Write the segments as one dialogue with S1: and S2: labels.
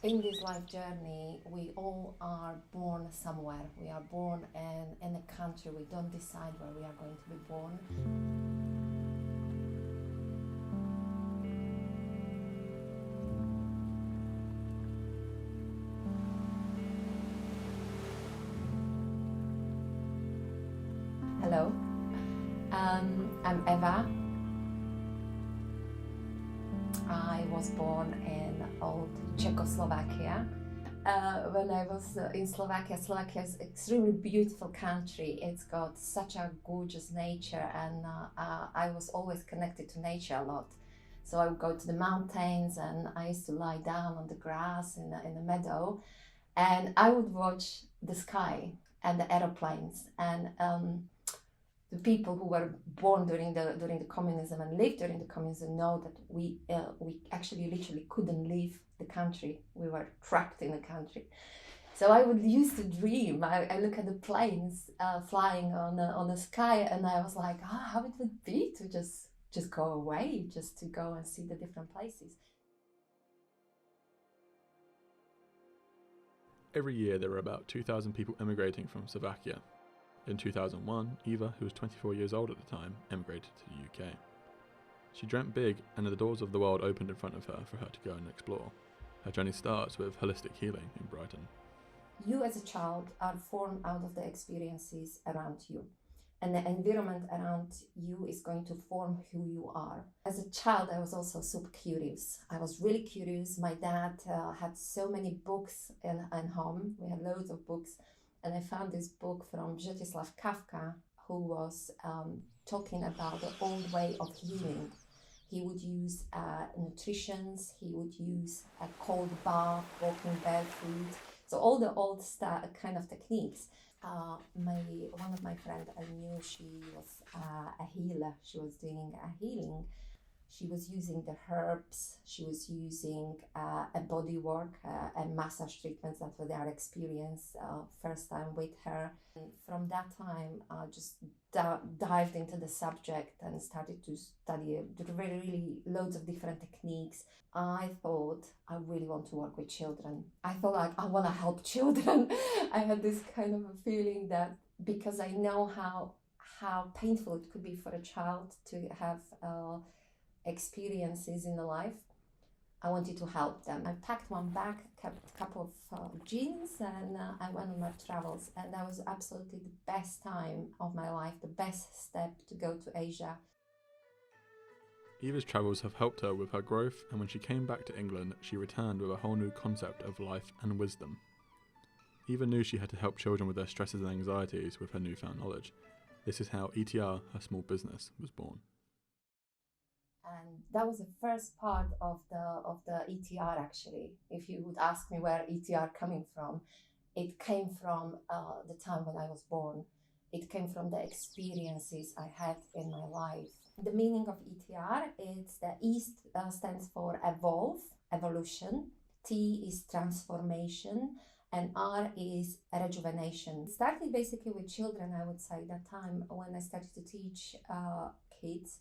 S1: In this life journey, we all are born somewhere. We are born in a country. We don't decide where we are going to be born. Hello, I'm Eva. I was born in old Czechoslovakia. When I was in Slovakia, Slovakia is an extremely beautiful country. It's got such a gorgeous nature, and I was always connected to nature a lot. So I would go to the mountains, and I used to lie down on the grass in the meadow, and I would watch the sky and the aeroplanes and the people who were born during the communism and lived during the communism know that we actually literally couldn't leave the country. We were trapped in the country. So I would used to dream. I look at the planes flying on the sky, and I was like, how it would be to just go away, just to go and see the different places.
S2: Every year there were about 2,000 people emigrating from Slovakia. In 2001, Eva, who was 24 years old at the time, emigrated to the UK. She dreamt big, and the doors of the world opened in front of her for her to go and explore. Her journey starts with holistic healing in Brighton.
S1: You as a child are formed out of the experiences around you, and the environment around you is going to form who you are. As a child, I was also super curious. I was really curious. My dad had so many books in home. We had loads of books, and I found this book from Brzyslaw Kafka, who was talking about the old way of healing. He would use nutritions, he would use a cold bath, walking barefoot, so all the old kind of techniques. One of my friends, I knew she was a healer. She was doing a healing. She was using the herbs. She was using a body work, and massage treatments. That's what I experienced first time with her. And from that time, I just dived into the subject and started to study really loads of different techniques. I thought I really want to work with children. I thought like I want to help children. I had this kind of a feeling that because I know how painful it could be for a child to have experiences in the life, I wanted to help them. I packed one bag, kept a couple of jeans, and I went on my travels. And that was absolutely the best time of my life, the best step to go to Asia.
S2: Eva's travels have helped her with her growth, and when she came back to England, she returned with a whole new concept of life and wisdom. Eva knew she had to help children with their stresses and anxieties with her newfound knowledge. This is how ETR, her small business, was born.
S1: And that was the first part of the ETR actually. If you would ask me where ETR coming from, it came from the time when I was born. It came from the experiences I had in my life. The meaning of ETR is the E stands for evolve, evolution. T is transformation, and R is rejuvenation. Starting basically with children, I would say that time when I started to teach kids,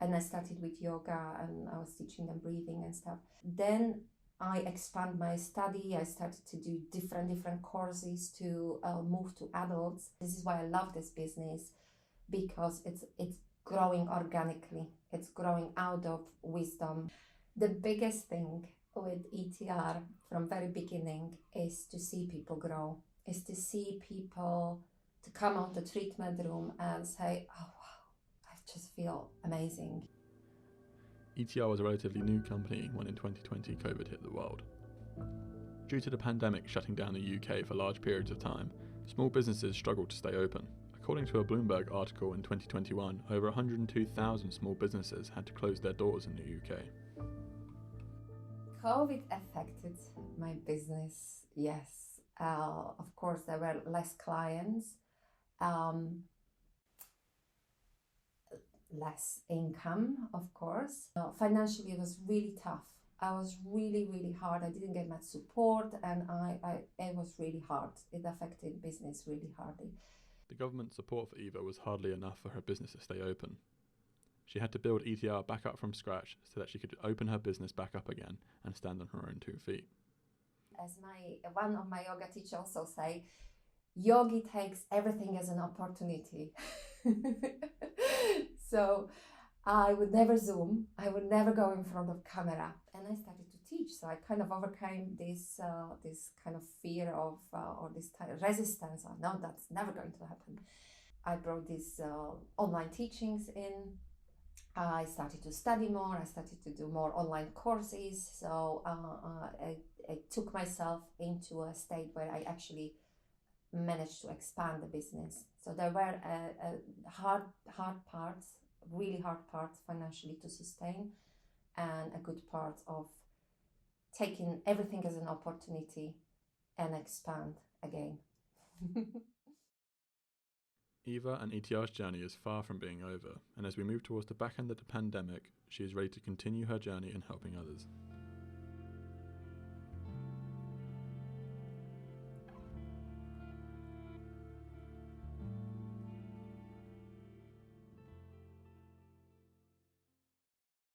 S1: and I started with yoga and I was teaching them breathing and stuff. Then I expand my study. I started to do different courses to move to adults. This is why I love this business, because it's growing organically. It's growing out of wisdom. The biggest thing with ETR from very beginning is to see people grow, is to see people to come out the treatment room and say, oh, just feel amazing.
S2: ETR was a relatively new company when in 2020 COVID hit the world. Due to the pandemic shutting down the UK for large periods of time, small businesses struggled to stay open. According to a Bloomberg article in 2021, over 102,000 small businesses had to close their doors in the UK.
S1: COVID affected my business, yes. Of course, there were less clients. Less income, of course. Financially, it was really tough. I was really hard. I didn't get much support, and it was really hard. It affected business really hardly.
S2: The government support for Eva was hardly enough for her business to stay open. She had to build ETR back up from scratch so that she could open her business back up again and stand on her own 2 feet.
S1: As one of my yoga teachers also say, yogi takes everything as an opportunity. So I would never Zoom. I would never go in front of camera, and I started to teach. So I kind of overcame this kind of fear of or this kind of resistance. Oh, no, that's never going to happen. I brought these online teachings in. I started to study more. I started to do more online courses. So I took myself into a state where I actually managed to expand the business. So there were hard parts, really hard parts financially to sustain, and a good part of taking everything as an opportunity and expand again.
S2: Eva and ETR's journey is far from being over, and as we move towards the back end of the pandemic, she is ready to continue her journey in helping others.